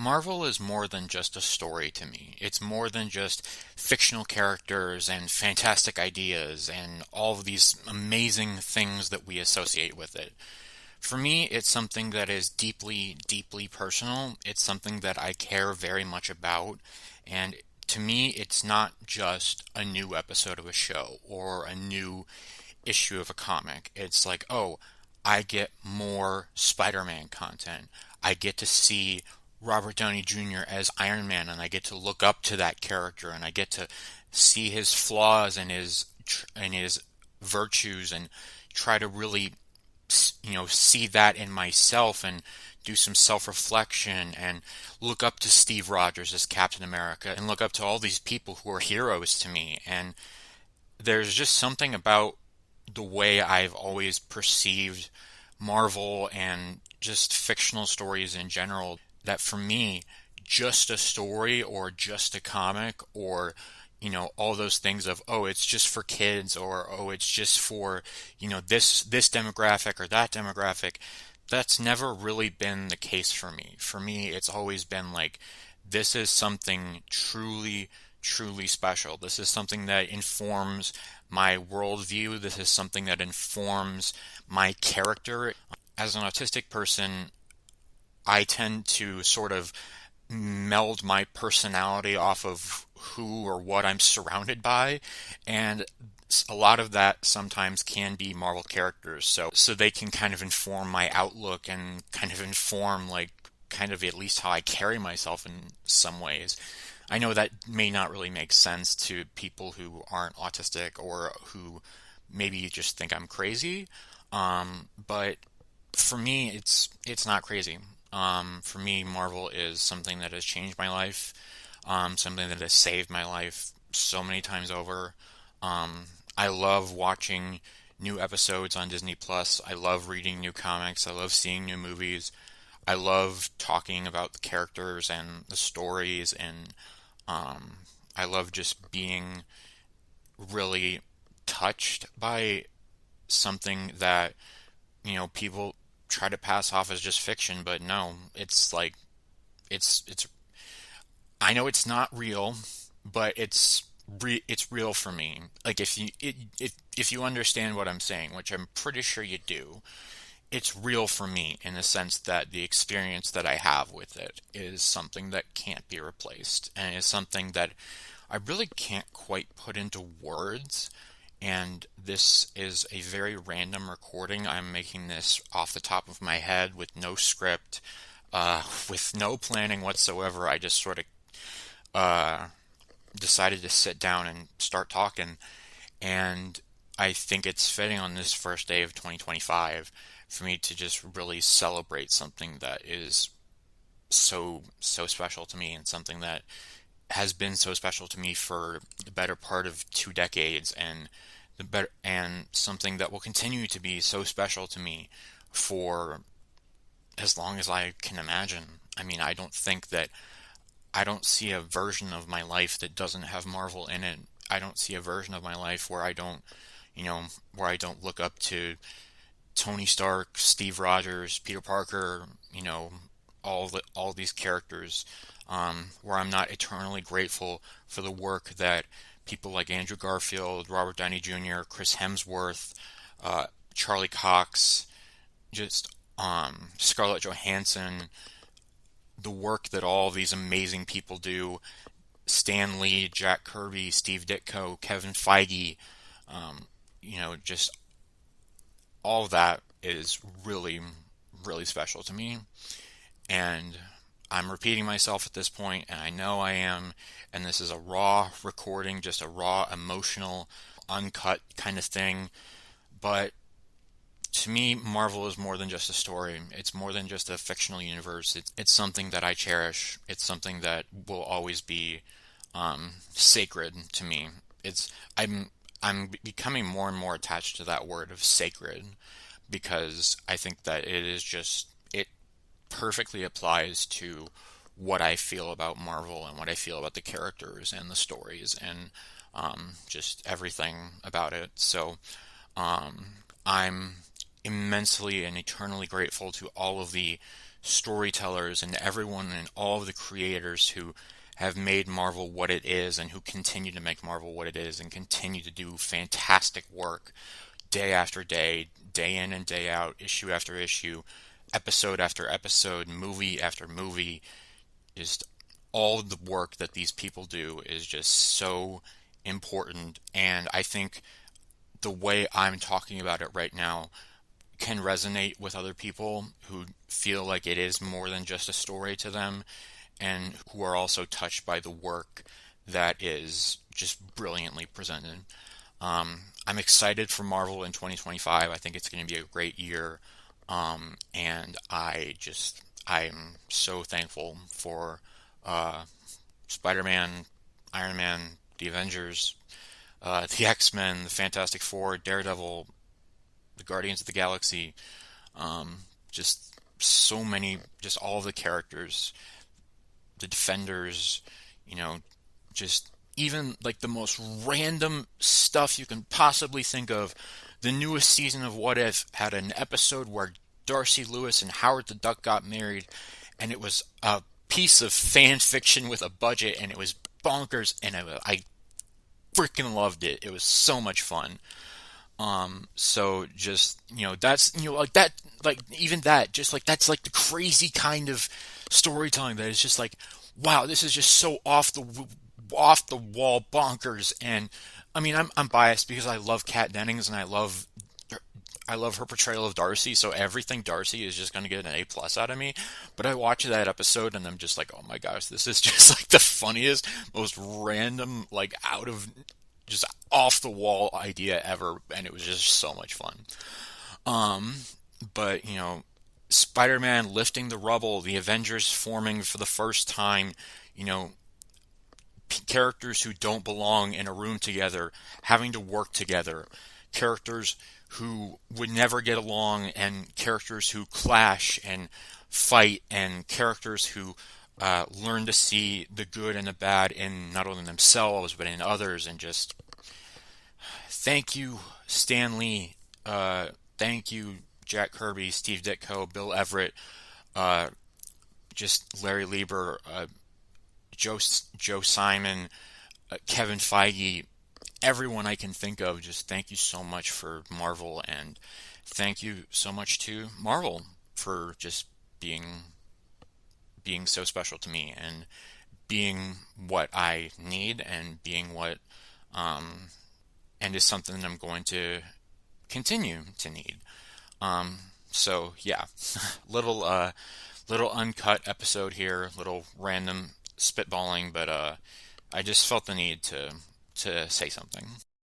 Marvel is more than just a story to me. It's more than just fictional characters and fantastic ideas and all of these amazing things that we associate with it. For me, it's something that is deeply, deeply personal. It's something that I care very much about. And to me, it's not just a new episode of a show or a new issue of a comic. It's like, oh, I get more Spider-Man content. I get to see Robert Downey Jr. as Iron Man, and I get to look up to that character, and I get to see his flaws and his virtues, and try to really see that in myself and do some self-reflection and look up to Steve Rogers as Captain America and look up to all these people who are heroes to me. And there's just something about the way I've always perceived Marvel and just fictional stories in general that for me, just a story or just a comic or all those things of, oh, it's just for kids, or oh, it's just for this demographic or that demographic. That's never really been the case for me. For me, it's always been like, this is something truly, truly special. This is something that informs my worldview. This is something that informs my character. As an autistic person, I tend to sort of meld my personality off of who or what I'm surrounded by, and a lot of that sometimes can be Marvel characters. So they can kind of inform my outlook and kind of inform like kind of at least how I carry myself in some ways. I know that may not really make sense to people who aren't autistic or who maybe just think I'm crazy. But for me, it's not crazy. For me, Marvel is something that has changed my life, something that has saved my life so many times over. I love watching new episodes on Disney Plus. I love reading new comics. I love seeing new movies. I love talking about the characters and the stories, and I love just being really touched by something that people try to pass off as just fiction, but no, it's like it's I know it's not real, but it's real for me. Like if you understand what I'm saying, which I'm pretty sure you do, it's real for me in the sense that the experience that I have with it is something that can't be replaced, and is something that I really can't quite put into words. And this is a very random recording. I'm making this off the top of my head with no script, with no planning whatsoever. I just sort of uh, decided to sit down and start talking. And I think it's fitting on this first day of 2025 for me to just really celebrate something that is so special to me, and something that has been so special to me for the better part of 2 decades, and something that will continue to be so special to me for as long as I can imagine. I mean, I don't see a version of my life that doesn't have Marvel in it. I don't see a version of my life where you know, I don't look up to Tony Stark, Steve Rogers, Peter Parker, all these characters, where I'm not eternally grateful for the work that people like Andrew Garfield, Robert Downey Jr., Chris Hemsworth, Charlie Cox, just Scarlett Johansson, the work that all these amazing people do, Stan Lee, Jack Kirby, Steve Ditko, Kevin Feige, just all of that is really, really special to me. And I'm repeating myself at this point, and I know I am, and this is a raw recording, just a raw, emotional, uncut kind of thing. But to me, Marvel is more than just a story. It's more than just a fictional universe. It's something that I cherish. It's something that will always be sacred to me. It's I'm becoming more and more attached to that word of sacred, because I think that it perfectly applies to what I feel about Marvel and what I feel about the characters and the stories and just everything about it. So I'm immensely and eternally grateful to all of the storytellers and everyone and all of the creators who have made Marvel what it is and who continue to make Marvel what it is and continue to do fantastic work day after day, day in and day out, issue after issue, episode after episode, movie after movie. Just all the work that these people do is just so important. And I think the way I'm talking about it right now can resonate with other people who feel like it is more than just a story to them and who are also touched by the work that is just brilliantly presented. I'm excited for Marvel in 2025. I think it's going to be a great year. And I'm so thankful for uh, Spider Man, Iron Man, the Avengers, the X Men, the Fantastic Four, Daredevil, the Guardians of the Galaxy, just so many, just all of the characters, the Defenders, you know, just even like the most random stuff you can possibly think of. The newest season of What If had an episode where Darcy Lewis and Howard the Duck got married, and it was a piece of fan fiction with a budget, and it was bonkers, and I freaking loved it. It was so much fun. So just, that's, like that, like even that, just like that's like the crazy kind of storytelling that is just like, wow, this is just so off the wall bonkers. And I mean, I'm biased because I love Kat Dennings and I love her portrayal of Darcy, so everything Darcy is just going to get an A+ out of me. But I watch that episode and I'm just like, oh my gosh, this is just like the funniest, most random, like out of just off the wall idea ever, and it was just so much fun. Um, but Spider-Man lifting the rubble, the Avengers forming for the first time, you know, characters who don't belong in a room together having to work together, characters who would never get along, and characters who clash and fight, and characters who learn to see the good and the bad in not only themselves but in others. And just thank you, Stan Lee. Thank you, Jack Kirby, Steve Ditko, Bill Everett, uh, just Larry Lieber, Joe Simon, Kevin Feige, everyone I can think of. Just thank you so much for Marvel, and thank you so much to Marvel for just being so special to me and being what I need and being what um, and is something that I'm going to continue to need. Um, so yeah, little little uncut episode here, little random spitballing, but I just felt the need to say something.